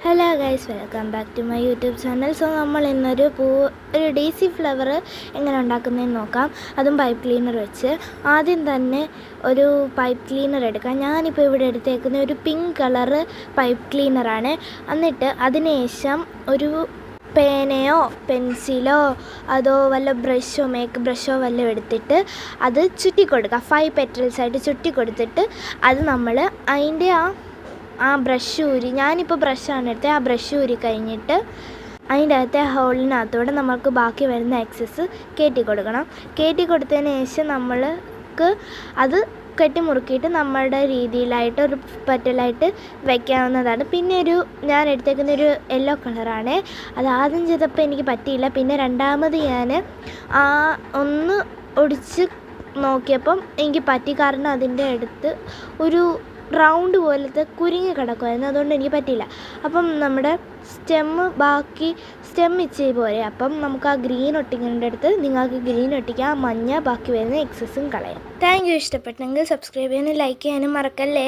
Hello guys, welcome back to my YouTube channel. So നമ്മൾ ഇന്നൊരു ഒരു ഡേസി ഫ്ലവർ എങ്ങനെ ഉണ്ടാക്കുന്നതെന്ന് നോക്കാം. അതും പൈപ്പ് ക്ലീനർ വെച്ച്. ആദ്യം തന്നെ ഒരു പൈപ്പ് ക്ലീനർ എടുക്കാം. ഞാനിപ്പോൾ ഇവിടെ എടുത്തേക്കുന്ന ഒരു പിങ്ക് കളറ് പൈപ്പ് ക്ലീനറാണ്. എന്നിട്ട് അതിനുശേഷം ഒരു പേനയോ പെൻസിലോ അതോ വല്ല ബ്രഷോ മേക്ക് ബ്രഷോ വല്ലതും എടുത്തിട്ട് അത് ചുറ്റി കൊടുക്കുക. 5 പെറ്റൽസ് ആയിട്ട് ചുറ്റി കൊടുത്തിട്ട് അത് നമ്മൾ അതിൻ്റെ ആ ബ്രഷ് ഊരി, ഞാനിപ്പോൾ ബ്രഷാണ് എടുത്തത്, ആ ബ്രഷ് ഊരി കഴിഞ്ഞിട്ട് അതിൻ്റെ അകത്തെ ഹോളിനകത്തൂടെ നമുക്ക് ബാക്കി വരുന്ന എക്സസ് കയറ്റി കൊടുക്കണം. കയറ്റി കൊടുത്തതിന് ശേഷം നമ്മൾക്ക് അത് കെട്ടിമുറുക്കിയിട്ട് നമ്മുടെ രീതിയിലായിട്ട് ഒരു പെറ്റലായിട്ട് വയ്ക്കാവുന്നതാണ്. പിന്നെ ഞാൻ എടുത്തേക്കുന്ന ഒരു യെല്ലോ കളറാണ്. അത് ആദ്യം ചെയ്തപ്പോൾ എനിക്ക് പറ്റിയില്ല. പിന്നെ രണ്ടാമത് ഞാൻ ഒന്ന് ഒടിച്ച് നോക്കിയപ്പം എനിക്ക് പറ്റി. കാരണം അതിൻ്റെ അടുത്ത് ഒരു റൗണ്ട് പോലത്തെ കുരുങ്ങി കിടക്കുമായിരുന്നു, അതുകൊണ്ട് എനിക്ക് പറ്റിയില്ല. അപ്പം നമ്മുടെ സ്റ്റെം ഇച്ചിരി പോരെ. അപ്പം നമുക്ക് ആ ഗ്രീൻ ഒട്ടിക്കേണ്ട അടുത്ത് നിങ്ങൾക്ക് ഗ്രീൻ ഒട്ടിക്കാം, മഞ്ഞ ബാക്കി വരുന്ന എക്സസും കളയാം. Thank you. ഇഷ്ടപ്പെട്ടെങ്കിൽ സബ്സ്ക്രൈബ് ചെയ്യാനും ലൈക്ക് ചെയ്യാനും മറക്കല്ലേ.